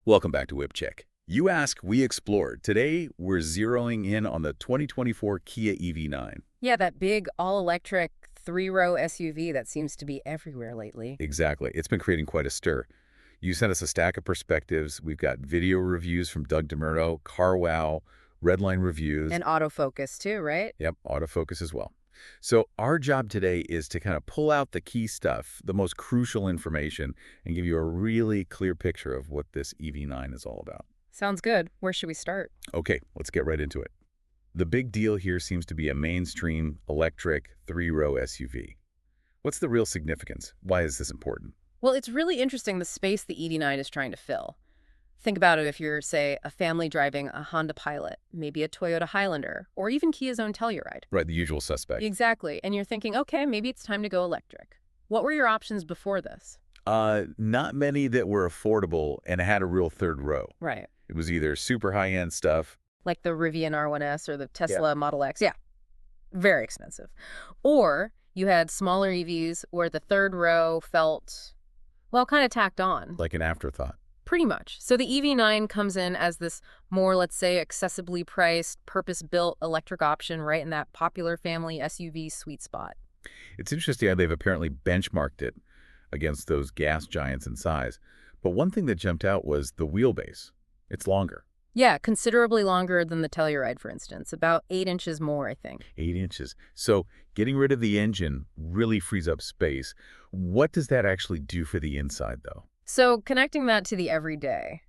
Welcome back to Whip Check. You ask, we explored. Today, we're zeroing in on the 2024 Kia EV9. Yeah, that big all-electric three-row SUV that seems to be everywhere lately. Exactly. It's been creating quite a stir. You sent us a stack of perspectives. We've got video reviews from Doug Demuro, CarWow, Redline Reviews. And autofocus too, right? Yep, autofocus as well. So our job today is to kind of pull out the key stuff, the most crucial information, and give you a really clear picture of what this EV9 is all about. Sounds good. Where should we start? Okay, let's get right into it. The big deal here seems to be a mainstream electric three-row SUV. What's the real significance? Why is this important? Well, it's really interesting the space the EV9 is trying to fill. Think about it if you're, say, a family driving a Honda Pilot, maybe a Toyota Highlander, or even Kia's own Telluride. Right, the usual suspect. Exactly. And you're thinking, okay, maybe it's time to go electric. What were your options before this? Not many that were affordable and had a real third row. Right. It was either super high-end stuff. Like the Rivian R1S or the Tesla Model X. Yeah, very expensive. Or you had smaller EVs where the third row felt, well, kind of tacked on. Like an afterthought. Pretty much. So the EV9 comes in as this more, let's say, accessibly priced, purpose-built electric option right in that popular family SUV sweet spot. It's interesting how they've apparently benchmarked it against those gas giants in size. But one thing that jumped out was the wheelbase. It's longer. Yeah, considerably longer than the Telluride, for instance. About 8 inches more, I think. 8 inches. So getting rid of the engine really frees up space. What does that actually do for the inside, though? So connecting that to the everyday,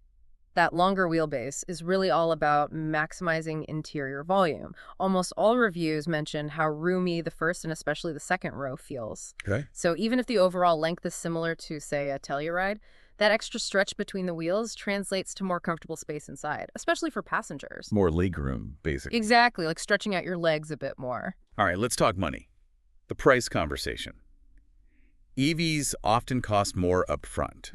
that longer wheelbase is really all about maximizing interior volume. Almost all reviews mention how roomy the first and especially the second row feels. Okay. So even if the overall length is similar to, say, a Telluride, that extra stretch between the wheels translates to more comfortable space inside, especially for passengers. More legroom, basically. Exactly, like stretching out your legs a bit more. All right, let's talk money. The price conversation. EVs often cost more upfront.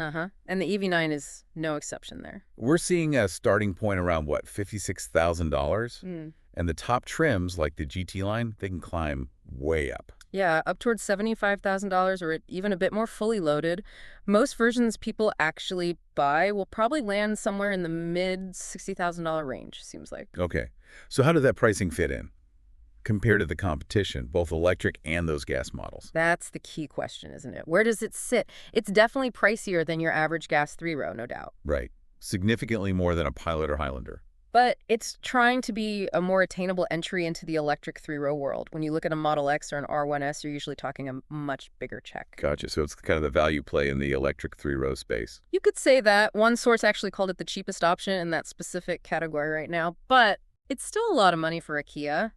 And the EV9 is no exception there. We're seeing a starting point around, what, $56,000? And the top trims, like the GT line, they can climb way up. Yeah, up towards $75,000 or even a bit more fully loaded. Most versions people actually buy will probably land somewhere in the mid-$60,000 range, seems like. Okay. So how did that pricing fit in compared to the competition, both electric and those gas models? That's the key question, isn't it? Where does it sit? It's definitely pricier than your average gas three-row, no doubt. Right. Significantly more than a Pilot or Highlander. But it's trying to be a more attainable entry into the electric three-row world. When you look at a Model X or an R1S, you're usually talking a much bigger check. Gotcha. So it's kind of the value play in the electric three-row space. You could say that. One source actually called it the cheapest option in that specific category right now. But it's still a lot of money for a Kia.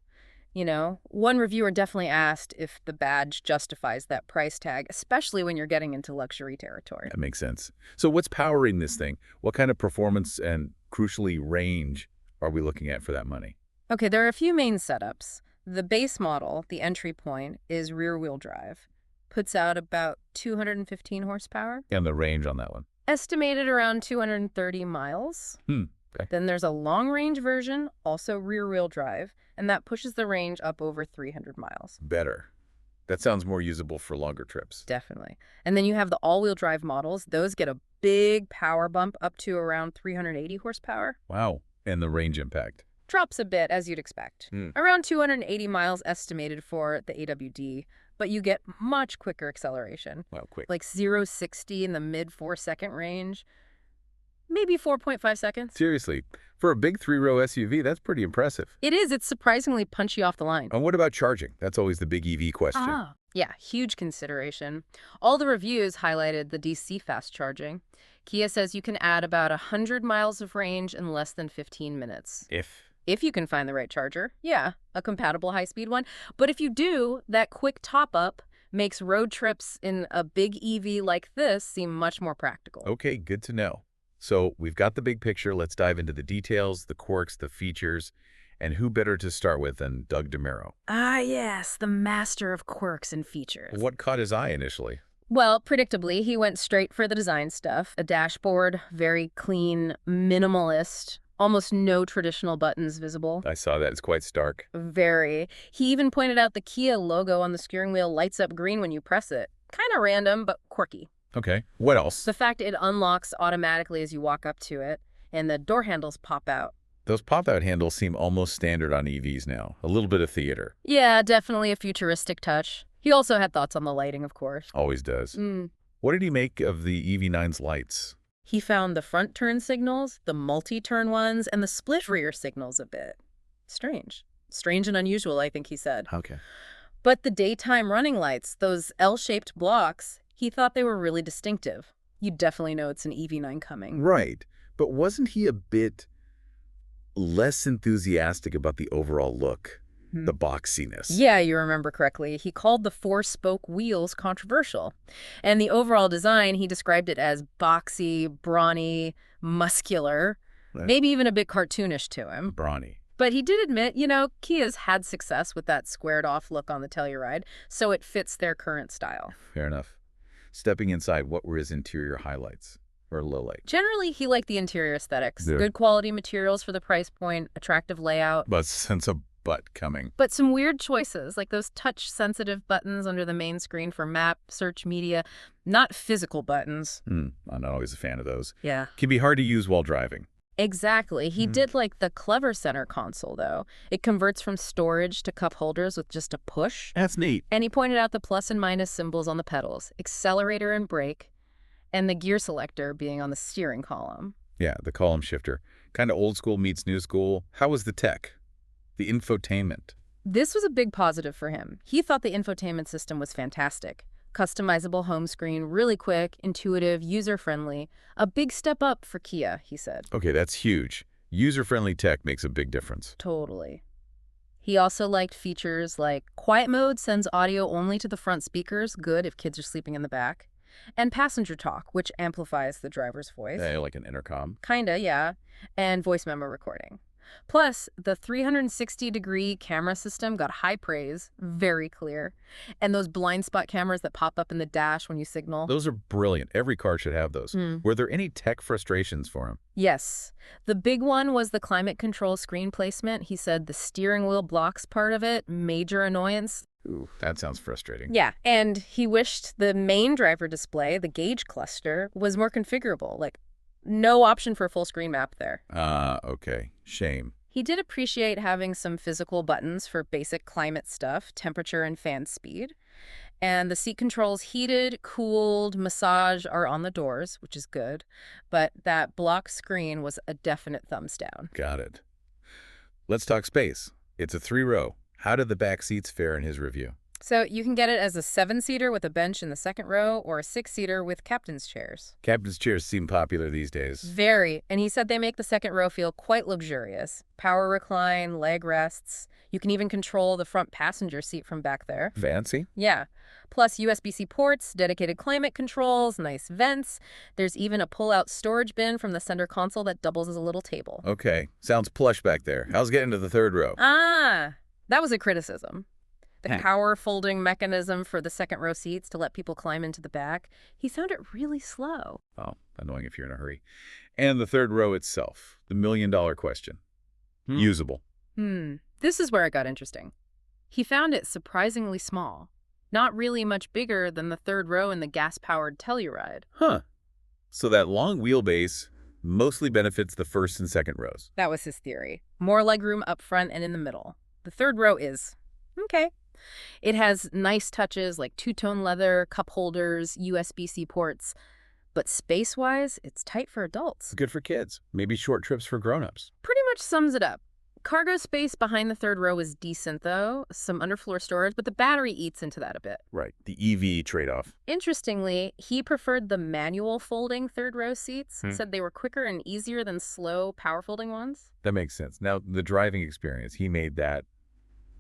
You know, one reviewer definitely asked if the badge justifies that price tag, especially when you're getting into luxury territory. That makes sense. So what's powering this thing? What kind of performance and, crucially, range are we looking at for that money? Okay, there are a few main setups. The base model, the entry point, is rear-wheel drive. Puts out about 215 horsepower. And the range on that one? Estimated around 230 miles. Okay. Then there's a long-range version, also rear-wheel drive, and that pushes the range up over 300 miles. Better. That sounds more usable for longer trips. Definitely. And then you have the all-wheel drive models. Those get a big power bump up to around 380 horsepower. Wow. And the range impact? Drops a bit, as you'd expect. Around 280 miles estimated for the AWD, but you get much quicker acceleration. Wow, quick. Like 0-60 in the mid-4-second range. Maybe 4.5 seconds. Seriously, for a big three-row SUV, that's pretty impressive. It is. It's surprisingly punchy off the line. And what about charging? That's always the big EV question. Yeah, huge consideration. All the reviews highlighted the DC fast charging. Kia says you can add about 100 miles of range in less than 15 minutes. If you can find the right charger. Yeah, a compatible high-speed one. But if you do, that quick top-up makes road trips in a big EV like this seem much more practical. Okay, good to know. So we've got the big picture. Let's dive into the details, the quirks, the features, and who better to start with than Doug Demuro? Ah, yes, the master of quirks and features. What caught his eye initially? Well, predictably, he went straight for the design stuff. A dashboard, very clean, minimalist, almost no traditional buttons visible. I saw that. It's quite stark. Very. He even pointed out the Kia logo on the steering wheel lights up green when you press it. Kind of random, but quirky. Okay. What else? The fact it unlocks automatically as you walk up to it, and the door handles pop out. Those pop-out handles seem almost standard on EVs now. A little bit of theater. Yeah, definitely a futuristic touch. He also had thoughts on the lighting, of course. Always does. Mm. What did he make of the EV9's lights? He found the front turn signals, the multi-turn ones, and the split rear signals a bit strange. Strange and unusual, I think he said. Okay. But the daytime running lights, those L-shaped blocks, he thought they were really distinctive. You definitely know it's an EV9 coming. Right. But wasn't he a bit less enthusiastic about the overall look? The boxiness. Yeah, you remember correctly. He called the four-spoke wheels controversial. And the overall design, he described it as boxy, brawny, muscular, maybe even a bit cartoonish to him. Brawny. But he did admit, Kia's had success with that squared-off look on the Telluride, so it fits their current style. Fair enough. Stepping inside, what were his interior highlights? Or lowlight? Generally, he liked the interior aesthetics. Yeah. Good quality materials for the price point, attractive layout. But sense of butt coming. But some weird choices, like those touch-sensitive buttons under the main screen for map, search, media. Not physical buttons. I'm not always a fan of those. Yeah. Can be hard to use while driving. Exactly. He did like the clever center console, though. It converts from storage to cup holders with just a push. That's neat. And he pointed out the plus and minus symbols on the pedals, accelerator and brake, and the gear selector being on the steering column. Yeah, the column shifter. Kind of old school meets new school. How was the tech? The infotainment? This was a big positive for him. He thought the infotainment system was fantastic. Customizable home screen, really quick, intuitive, user-friendly. A big step up for Kia, he said. Okay, that's huge. User-friendly tech makes a big difference. Totally. He also liked features like quiet mode sends audio only to the front speakers, good if kids are sleeping in the back, and passenger talk, which amplifies the driver's voice. Like an intercom. Kinda, yeah, and voice memo recording. Plus, the 360-degree camera system got high praise, very clear. And those blind spot cameras that pop up in the dash when you signal. Those are brilliant. Every car should have those. Were there any tech frustrations for him? Yes. The big one was the climate control screen placement. He said the steering wheel blocks part of it, major annoyance. Ooh, that sounds frustrating. Yeah, and he wished the main driver display, the gauge cluster, was more configurable, like no option for a full screen map there. Okay. Shame. He did appreciate having some physical buttons for basic climate stuff, temperature and fan speed. And the seat controls heated, cooled, massage are on the doors, which is good. But that block screen was a definite thumbs down. Got it. Let's talk space. It's a 3-row. How did the back seats fare in his review? So you can get it as a 7-seater with a bench in the second row or a 6-seater with captain's chairs. Captain's chairs seem popular these days. Very. And he said they make the second row feel quite luxurious. Power recline, leg rests. You can even control the front passenger seat from back there. Fancy? Yeah. Plus USB-C ports, dedicated climate controls, nice vents. There's even a pull-out storage bin from the center console that doubles as a little table. Okay. Sounds plush back there. How's getting to the third row? That was a criticism. The power folding mechanism for the second row seats to let people climb into the back. He found it really slow. Oh, annoying if you're in a hurry. And the third row itself, the million-dollar question. Usable. This is where it got interesting. He found it surprisingly small. Not really much bigger than the third row in the gas-powered Telluride. Huh. So that long wheelbase mostly benefits the first and second rows. That was his theory. More legroom up front and in the middle. The third row is okay. It has nice touches like two-tone leather, cup holders, USB-C ports. But space-wise, it's tight for adults. Good for kids. Maybe short trips for grown-ups. Pretty much sums it up. Cargo space behind the third row is decent, though. Some underfloor storage, but the battery eats into that a bit. Right. The EV trade-off. Interestingly, he preferred the manual folding third row seats. Said they were quicker and easier than slow power folding ones. That makes sense. Now, the driving experience, he made that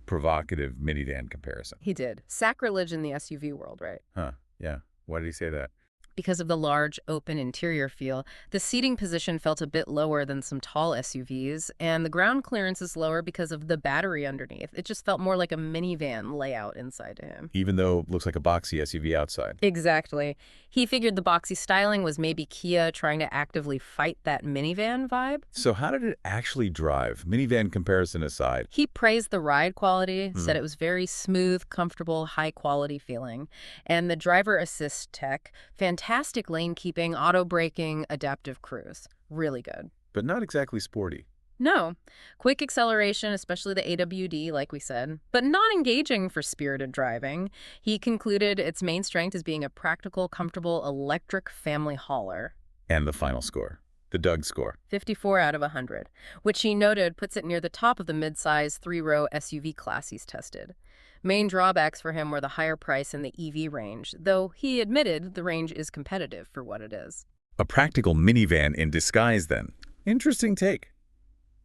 provocative minivan comparison. He did. Sacrilege in the SUV world, right? Huh. Yeah. Why did he say that? Because of the large, open interior feel, the seating position felt a bit lower than some tall SUVs, and the ground clearance is lower because of the battery underneath. It just felt more like a minivan layout inside to him. Even though it looks like a boxy SUV outside. Exactly. He figured the boxy styling was maybe Kia trying to actively fight that minivan vibe. So how did it actually drive? Minivan comparison aside. He praised the ride quality, said it was very smooth, comfortable, high-quality feeling. And the driver assist tech, fantastic fantastic lane keeping, auto braking, adaptive cruise. Really good. But not exactly sporty. No. Quick acceleration, especially the AWD, like we said, but not engaging for spirited driving. He concluded its main strength as being a practical, comfortable electric family hauler. And the final score, the Doug score. 54 out of 100, which he noted puts it near the top of the mid-size three-row SUV class he's tested. Main drawbacks for him were the higher price and the EV range, though he admitted the range is competitive for what it is. A practical minivan in disguise, then. Interesting take.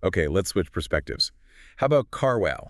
Okay, let's switch perspectives. How about CarWow?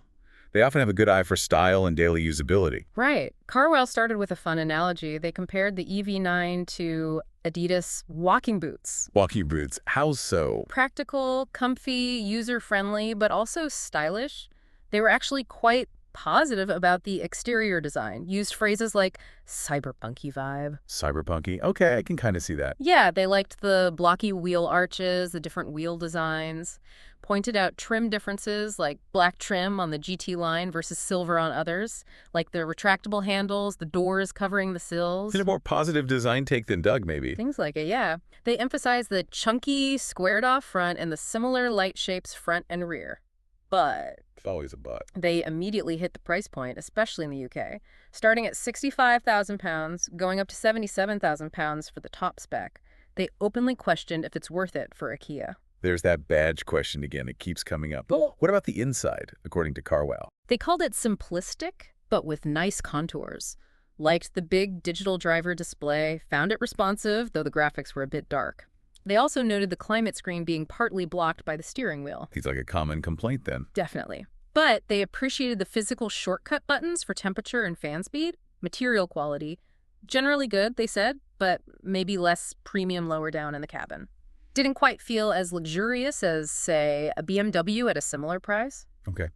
They often have a good eye for style and daily usability. Right. CarWow started with a fun analogy. They compared the EV9 to Adidas walking boots. Walking boots, how so? Practical, comfy, user-friendly, but also stylish. They were actually quite positive about the exterior design, used phrases like cyberpunky vibe. Cyberpunky? Okay, I can kind of see that. Yeah, they liked the blocky wheel arches, the different wheel designs, pointed out trim differences like black trim on the GT line versus silver on others, like the retractable handles, the doors covering the sills. In a more positive design take than Doug, maybe. Things like it, yeah. They emphasized the chunky, squared-off front and the similar light shapes front and rear. But It's always a but. they immediately hit the price point, especially in the UK, starting at £65,000, going up to £77,000 for the top spec. They openly questioned if it's worth it for a Kia. There's that badge question again. It keeps coming up. But what about the inside, according to CarWow? They called it simplistic, but with nice contours. Liked the big digital driver display, found it responsive, though the graphics were a bit dark. They also noted the climate screen being partly blocked by the steering wheel. Seems like a common complaint then. Definitely. But they appreciated the physical shortcut buttons for temperature and fan speed, material quality. Generally good, they said, but maybe less premium lower down in the cabin. Didn't quite feel as luxurious as, say, a BMW at a similar price. Okay.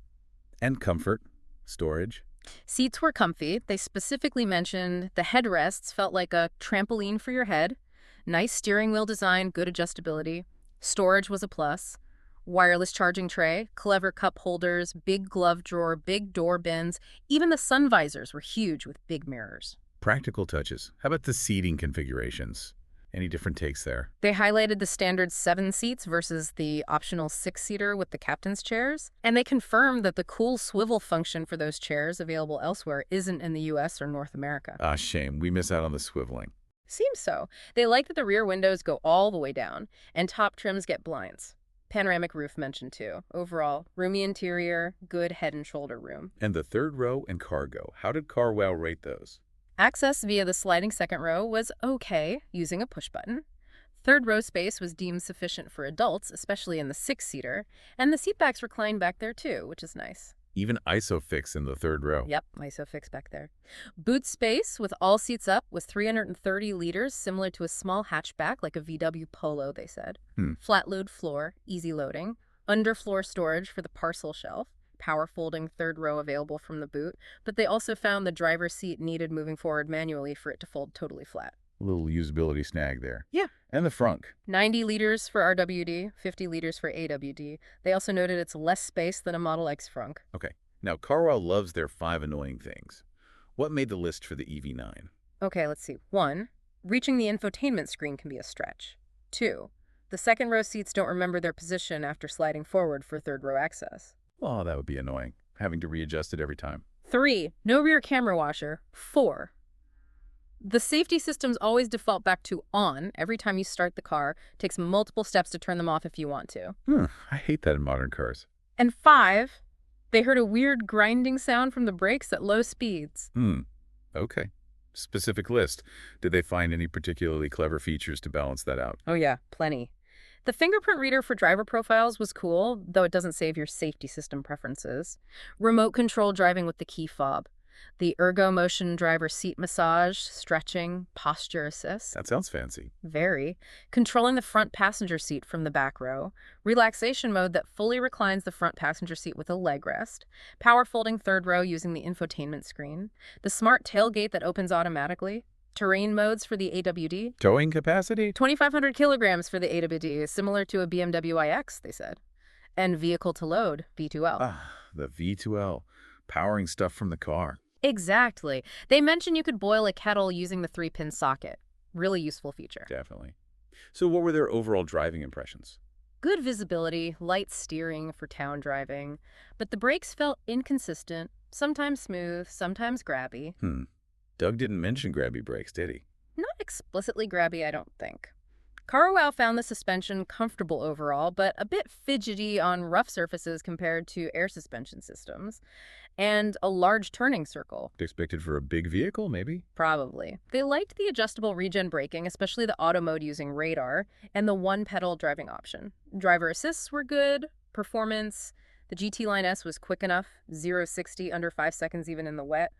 And comfort, storage. Seats were comfy. They specifically mentioned the headrests felt like a trampoline for your head. Nice steering wheel design, good adjustability. Storage was a plus. Wireless charging tray, clever cup holders, big glove drawer, big door bins. Even the sun visors were huge with big mirrors. Practical touches. How about the seating configurations? Any different takes there? They highlighted the standard 7 seats versus the optional 6-seater with the captain's chairs. And they confirmed that the cool swivel function for those chairs available elsewhere isn't in the US or North America. Ah, shame. We miss out on the swiveling. Seems so. They like that the rear windows go all the way down, and top trims get blinds. Panoramic roof mentioned too. Overall, roomy interior, good head and shoulder room. And the third row and cargo. How did CarWow rate those? Access via the sliding second row was okay, using a push button. Third row space was deemed sufficient for adults, especially in the 6-seater, and the seatbacks recline back there too, which is nice. Even ISOFIX in the third row. Yep, ISOFIX back there. Boot space with all seats up was 330 liters, similar to a small hatchback like a VW Polo, they said. Flat load floor, easy loading. Underfloor storage for the parcel shelf. Power folding third row available from the boot. But they also found the driver's seat needed moving forward manually for it to fold totally flat. A little usability snag there. Yeah. And the frunk. 90 liters for RWD, 50 liters for AWD. They also noted it's less space than a Model X frunk. Okay. Now, CarWow loves their 5 annoying things. What made the list for the EV9? Okay, let's see. 1, reaching the infotainment screen can be a stretch. 2, the second row seats don't remember their position after sliding forward for third row access. Oh, that would be annoying, having to readjust it every time. 3, no rear camera washer. 4, the safety systems always default back to on every time you start the car. Takes multiple steps to turn them off if you want to. I hate that in modern cars. And 5, they heard a weird grinding sound from the brakes at low speeds. Okay. Specific list. Did they find any particularly clever features to balance that out? Oh yeah, plenty. The fingerprint reader for driver profiles was cool, though it doesn't save your safety system preferences. Remote control driving with the key fob. The ergo motion driver seat massage, stretching, posture assist. That sounds fancy. Very. Controlling the front passenger seat from the back row. Relaxation mode that fully reclines the front passenger seat with a leg rest. Power folding third row using the infotainment screen. The smart tailgate that opens automatically. Terrain modes for the AWD. Towing capacity? 2,500 kilograms for the AWD, similar to a BMW iX, they said. And vehicle to load, V2L. Ah, the V2L. Powering stuff from the car. Exactly. They mentioned you could boil a kettle using the 3-pin socket. Really useful feature. Definitely. So what were their overall driving impressions? Good visibility, light steering for town driving, but the brakes felt inconsistent, sometimes smooth, sometimes grabby. Doug didn't mention grabby brakes, did he? Not explicitly grabby, I don't think. CarWow found the suspension comfortable overall, but a bit fidgety on rough surfaces compared to air suspension systems, and a large turning circle. Expected for a big vehicle, maybe? Probably. They liked the adjustable regen braking, especially the auto mode using radar, and the one-pedal driving option. Driver assists were good. Performance, the GT Line S was quick enough, 0-60 under 5 seconds even in the wet.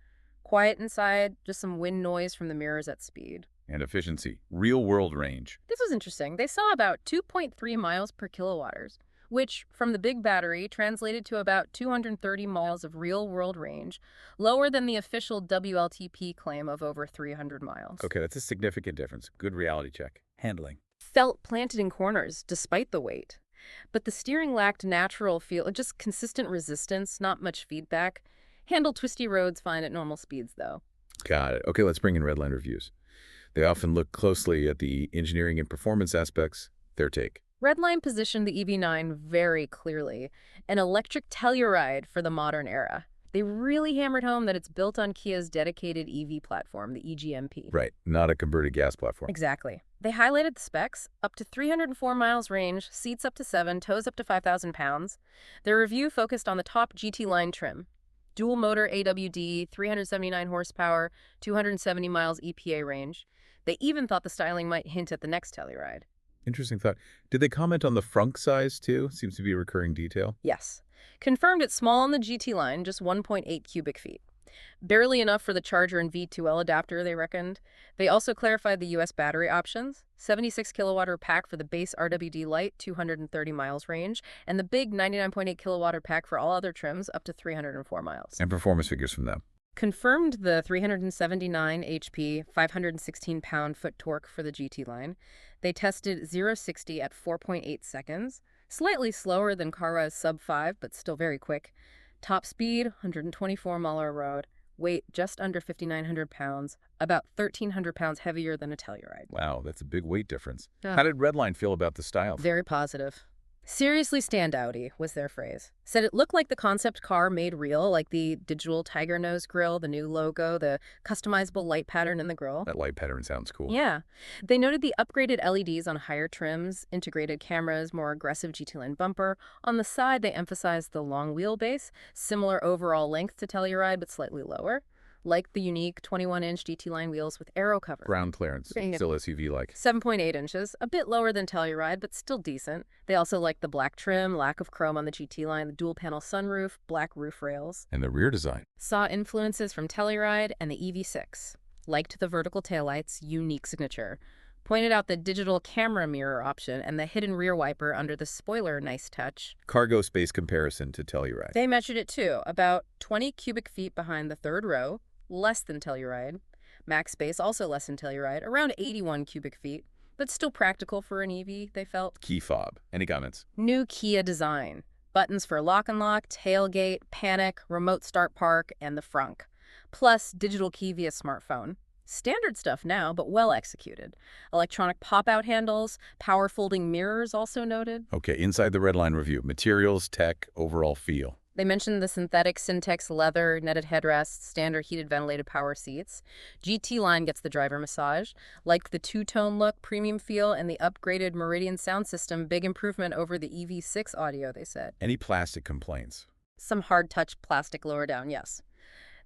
Quiet inside, just some wind noise from the mirrors at speed. And efficiency, real-world range. This was interesting. They saw about 2.3 miles per kilowatt-hours, which, from the big battery, translated to about 230 miles of real-world range, lower than the official WLTP claim of over 300 miles. Okay, that's a significant difference. Good reality check. Handling. Felt planted in corners, despite the weight. But the steering lacked natural feel, just consistent resistance, not much feedback. Handled twisty roads fine at normal speeds, though. Got it. Okay, let's bring in Redline Reviews. They often look closely at the engineering and performance aspects. Their take. Redline positioned the EV9 very clearly, an electric telluride for the modern era. They really hammered home that it's built on Kia's dedicated EV platform, the EGMP. Right, not a converted gas platform. Exactly. They highlighted the specs, up to 304 miles range, seats up to 7, tows up to 5,000 pounds. Their review focused on the top GT line trim. Dual motor AWD, 379 horsepower, 270 miles EPA range. They even thought the styling might hint at the next Telluride. Interesting thought. Did they comment on the frunk size, too? Seems to be a recurring detail. Yes. Confirmed it's small on the GT line, just 1.8 cubic feet. Barely enough for the charger and V2L adapter, they reckoned. They also clarified the U.S. battery options. 76 kilowatt pack for the base RWD Lite, 230 miles range, and the big 99.8 kilowatt pack for all other trims, up to 304 miles. And performance figures from them. Confirmed the 379 HP, 516 pound-foot torque for the GT line. They tested 0-60 at 4.8 seconds, slightly slower than CarWow's sub-5, but still very quick. Top speed, 124 mile road. Weight, just under 5,900 pounds, about 1,300 pounds heavier than a Telluride. Wow, that's a big weight difference. How did Redline feel about the style? Very positive. Seriously standouty was their phrase. Said it looked like the concept car made real, like the digital tiger nose grille, the new logo, the customizable light pattern in the grille. That light pattern sounds cool. Yeah. They noted the upgraded LEDs on higher trims, integrated cameras, more aggressive GT line bumper. On the side, they emphasized the long wheelbase, similar overall length to Telluride, but slightly lower. Like the unique 21-inch GT line wheels with aero cover. Ground clearance, still SUV-like. 7.8 inches, a bit lower than Telluride, but still decent. They also like the black trim, lack of chrome on the GT line, the dual-panel sunroof, black roof rails. And the rear design. Saw influences from Telluride and the EV6. Liked the vertical taillights, unique signature. Pointed out the digital camera mirror option and the hidden rear wiper under the spoiler, nice touch. Cargo space comparison to Telluride. They measured it too, about 20 cubic feet behind the third row. Less than Telluride. Max space also less than Telluride, around 81 cubic feet, but still practical for an EV, they felt. Key fob. Any comments? New Kia design. Buttons for lock and lock, tailgate, panic, remote start park, and the frunk. Plus digital key via smartphone. Standard stuff now, but well executed. Electronic pop-out handles, power folding mirrors also noted. Okay, inside the Redline review. Materials, tech, overall feel. They mentioned the synthetic Syntex leather, netted headrests, standard heated ventilated power seats. GT line gets the driver massage. Liked the two-tone look, premium feel, and the upgraded Meridian sound system. Big improvement over the EV6 audio, they said. Any plastic complaints? Some hard-touch plastic lower down, yes.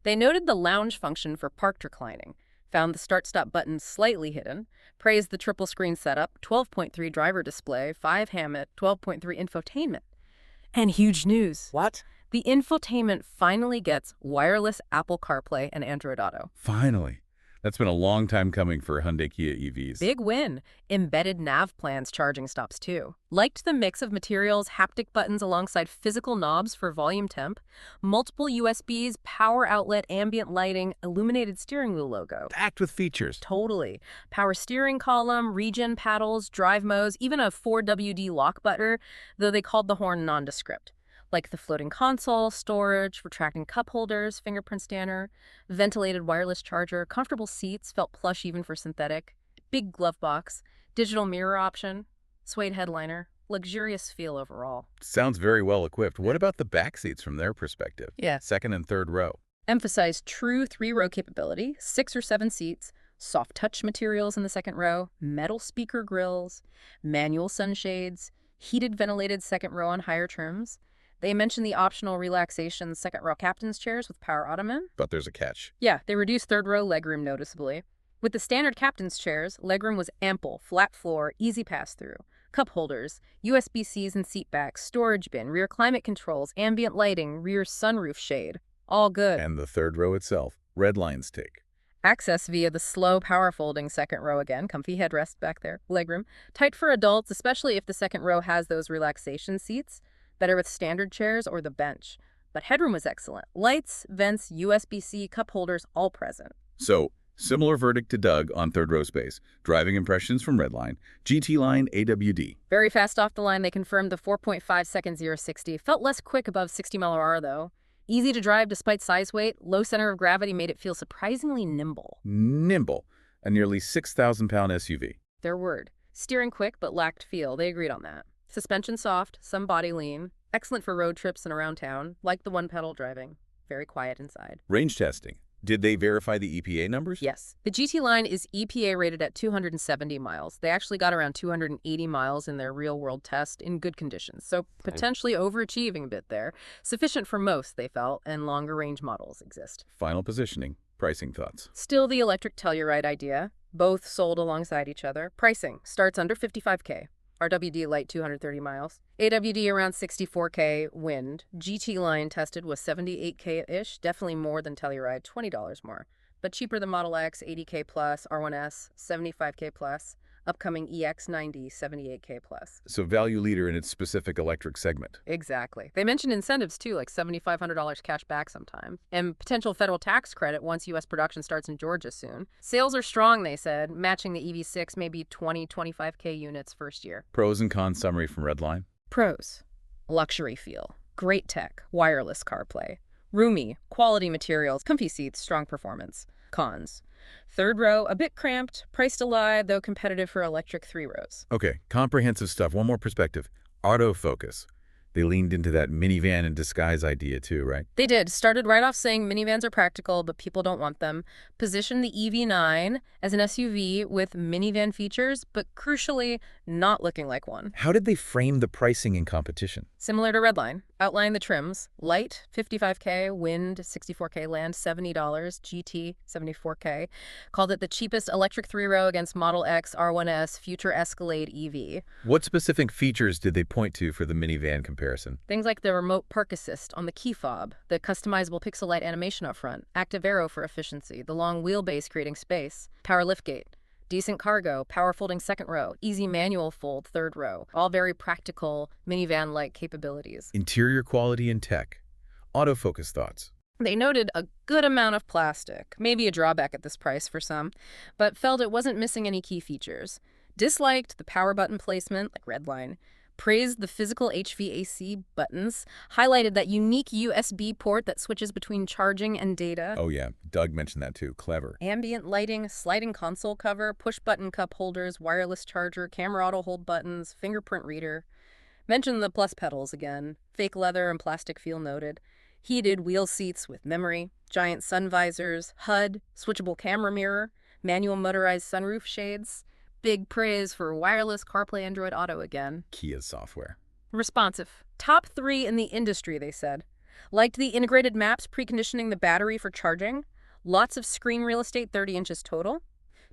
They noted the lounge function for parked reclining. Found the start-stop button slightly hidden. Praised the triple-screen setup, 12.3 driver display, 5 HAMT, 12.3 infotainment. And huge news. What? The infotainment finally gets wireless Apple CarPlay and Android Auto. Finally. That's been a long time coming for Hyundai Kia EVs. Big win. Embedded nav plans charging stops too. Liked the mix of materials, haptic buttons alongside physical knobs for volume temp, multiple USBs, power outlet, ambient lighting, illuminated steering wheel logo. Packed with features. Totally. Power steering column, regen paddles, drive modes, even a 4WD lock button, though they called the horn nondescript. Like the floating console, storage, retracting cup holders, fingerprint scanner, ventilated wireless charger, comfortable seats, felt plush even for synthetic. Big glove box, digital mirror option, suede headliner, luxurious feel overall. Sounds very well equipped. What about the back seats from their perspective? Yeah. Second and third row. Emphasize true three-row capability, 6 or 7 seats, soft touch materials in the second row, metal speaker grills, manual sunshades, heated ventilated second row on higher trims. They mention the optional relaxation second row captain's chairs with power ottoman. But there's a catch. Yeah, they reduced third row legroom noticeably. With the standard captain's chairs, legroom was ample, flat floor, easy pass-through. Cup holders, USB-Cs and seat backs, storage bin, rear climate controls, ambient lighting, rear sunroof shade. All good. And the third row itself, Redline's take. Access via the slow power folding second row again, comfy headrest back there, legroom. Tight for adults, especially if the second row has those relaxation seats. Better with standard chairs or the bench. But headroom was excellent. Lights, vents, USB-C, cup holders, all present. So, similar verdict to Doug on third row space. Driving impressions from Redline, GT Line AWD. Very fast off the line, they confirmed the 4.5 second 0-60. Felt less quick above 60 mph though. Easy to drive despite size weight, low center of gravity made it feel surprisingly nimble. Nimble, a nearly 6,000-pound SUV. Their word. Steering quick but lacked feel, they agreed on that. Suspension soft, some body lean. Excellent for road trips and around town, like the one-pedal driving. Very quiet inside. Range testing. Did they verify the EPA numbers? Yes. The GT line is EPA rated at 270 miles. They actually got around 280 miles in their real-world test in good conditions, so potentially overachieving a bit there. Sufficient for most, they felt, and longer-range models exist. Final positioning. Pricing thoughts. Still the electric Telluride idea. Both sold alongside each other. Pricing starts under $55K. RWD light 230 miles. AWD around 64K wind. GT line tested was 78K-ish, definitely more than Telluride, $20 more. But cheaper than Model X, 80K plus, R1S, 75K plus. Upcoming EX90, 78K plus. So value leader in its specific electric segment. Exactly. They mentioned incentives too, like $7,500 cash back sometime. And potential federal tax credit once U.S. production starts in Georgia soon. Sales are strong, they said, matching the EV6, maybe 25K units first year. Pros and cons summary from Redline. Pros. Luxury feel. Great tech. Wireless CarPlay. Roomy. Quality materials. Comfy seats. Strong performance. Cons. Third row, a bit cramped. Priced a lie, though competitive for electric 3 rows. Okay, comprehensive stuff. One more perspective. Autofocus. They leaned into that minivan in disguise idea too, right? They did. Started right off saying minivans are practical, but people don't want them. Positioned the EV9 as an SUV with minivan features, but crucially, not looking like one. How did they frame the pricing in competition? Similar to Redline. Outlining the trims. Light, $55K. Wind, $64K. Land, $70. GT, $74K. Called it the cheapest electric 3-row against Model X, R1S, future Escalade EV. What specific features did they point to for the minivan comparison? Things like the remote park assist on the key fob, the customizable pixel light animation up front, active aero for efficiency, the long wheelbase creating space, power liftgate, decent cargo, power folding second row, easy manual fold third row, all very practical minivan-like capabilities. Interior quality and tech. Autofocus thoughts. They noted a good amount of plastic, maybe a drawback at this price for some, but felt it wasn't missing any key features. Disliked the power button placement, like Redline. Praised the physical HVAC buttons, highlighted that unique USB port that switches between charging and data. Oh yeah, Doug mentioned that too. Clever. Ambient lighting, sliding console cover, push-button cup holders, wireless charger, camera auto hold buttons, fingerprint reader. Mentioned the plus pedals again. Fake leather and plastic feel noted. Heated wheel seats with memory, giant sun visors, HUD, switchable camera mirror, manual motorized sunroof shades. Big praise for wireless CarPlay Android Auto again. Kia's software. Responsive. Top 3 in the industry, they said. Liked the integrated maps preconditioning the battery for charging. Lots of screen real estate, 30 inches total.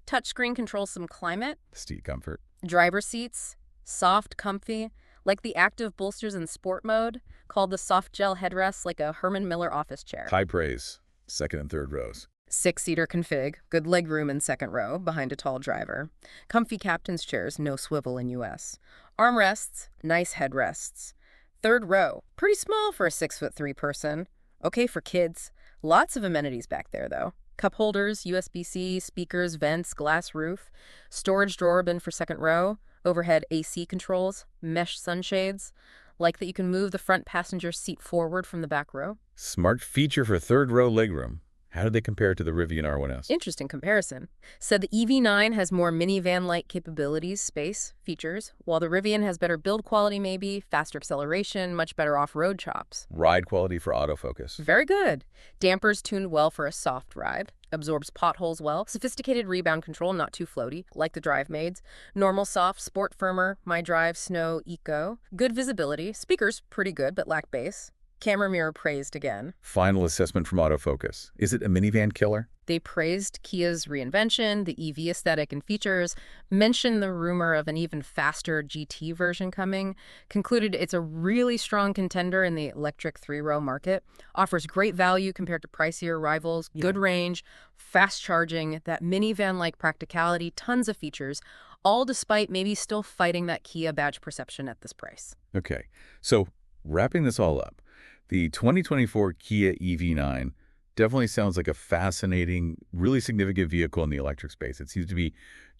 Touchscreen controls some climate. Seat comfort. Driver seats. Soft, comfy. Like the active bolsters in sport mode. Called the soft gel headrests like a Herman Miller office chair. High praise. Second and third rows. 6-seater config, good leg room in second row, behind a tall driver. Comfy captain's chairs, no swivel in U.S. Armrests, nice headrests. Third row, pretty small for a 6'3" person. Okay for kids. Lots of amenities back there, though. Cup holders, USB-C, speakers, vents, glass roof. Storage drawer bin for second row. Overhead AC controls, mesh sunshades. Like that you can move the front passenger seat forward from the back row. Smart feature for third row legroom. How do they compare to the Rivian R1S? Interesting comparison. Said the EV9 has more minivan-like capabilities, space, features, while the Rivian has better build quality maybe, faster acceleration, much better off-road chops. Ride quality for autofocus. Very good. Dampers tuned well for a soft ride. Absorbs potholes well. Sophisticated rebound control, not too floaty, like the Drive Maids. Normal soft, sport firmer, My Drive, Snow, Eco. Good visibility. Speakers, pretty good, but lack bass. Camera mirror praised again. Final assessment from autofocus. Is it a minivan killer? They praised Kia's reinvention, the EV aesthetic and features, mentioned the rumor of an even faster GT version coming, concluded it's a really strong contender in the electric three-row market, offers great value compared to pricier rivals, good range, fast charging, that minivan-like practicality, tons of features, all despite maybe still fighting that Kia badge perception at this price. Okay, so wrapping this all up, the 2024 Kia EV9 definitely sounds like a fascinating, really significant vehicle in the electric space. It seems to be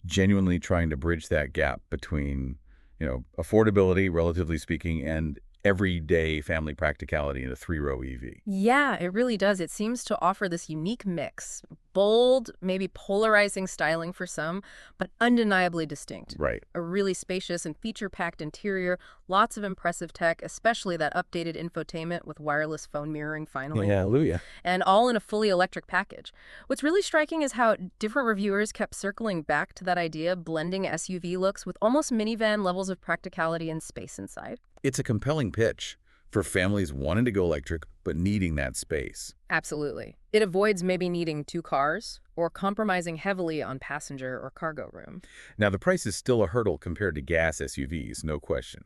genuinely trying to bridge that gap between, affordability, relatively speaking, and everyday family practicality in a three-row EV. Yeah, it really does. It seems to offer this unique mix. Bold, maybe polarizing styling for some, but undeniably distinct. Right. A really spacious and feature-packed interior, lots of impressive tech, especially that updated infotainment with wireless phone mirroring finally. Yeah, hallelujah. And all in a fully electric package. What's really striking is how different reviewers kept circling back to that idea, blending SUV looks with almost minivan levels of practicality and space inside. It's a compelling pitch for families wanting to go electric but needing that space. Absolutely. It avoids maybe needing two cars or compromising heavily on passenger or cargo room. Now, the price is still a hurdle compared to gas SUVs, no question.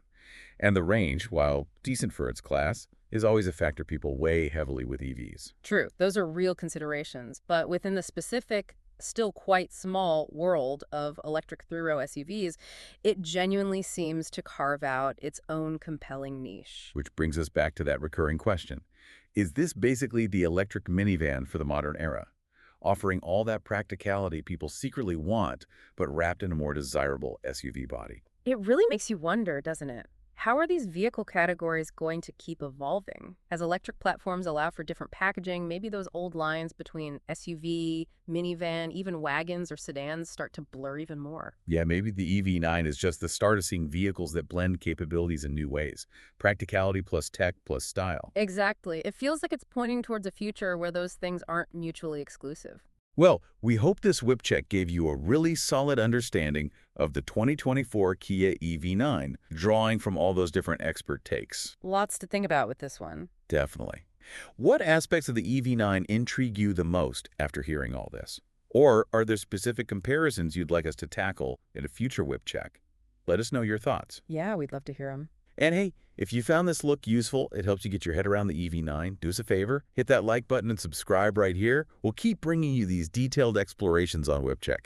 And the range, while decent for its class, is always a factor people weigh heavily with EVs. True, those are real considerations, but within the specific, still quite small world of electric three-row SUVs, it genuinely seems to carve out its own compelling niche. Which brings us back to that recurring question. Is this basically the electric minivan for the modern era, offering all that practicality people secretly want, but wrapped in a more desirable SUV body? It really makes you wonder, doesn't it? How are these vehicle categories going to keep evolving? As electric platforms allow for different packaging, maybe those old lines between SUV, minivan, even wagons or sedans start to blur even more. Yeah, maybe the EV9 is just the start of seeing vehicles that blend capabilities in new ways. Practicality plus tech plus style. Exactly. It feels like it's pointing towards a future where those things aren't mutually exclusive. Well, we hope this whip check gave you a really solid understanding of the 2024 Kia EV9, drawing from all those different expert takes. Lots to think about with this one. Definitely. What aspects of the EV9 intrigue you the most after hearing all this? Or are there specific comparisons you'd like us to tackle in a future whip check? Let us know your thoughts. Yeah, we'd love to hear them. And hey, if you found this look useful, it helps you get your head around the EV9, do us a favor, hit that like button and subscribe right here. We'll keep bringing you these detailed explorations on WhipCheck.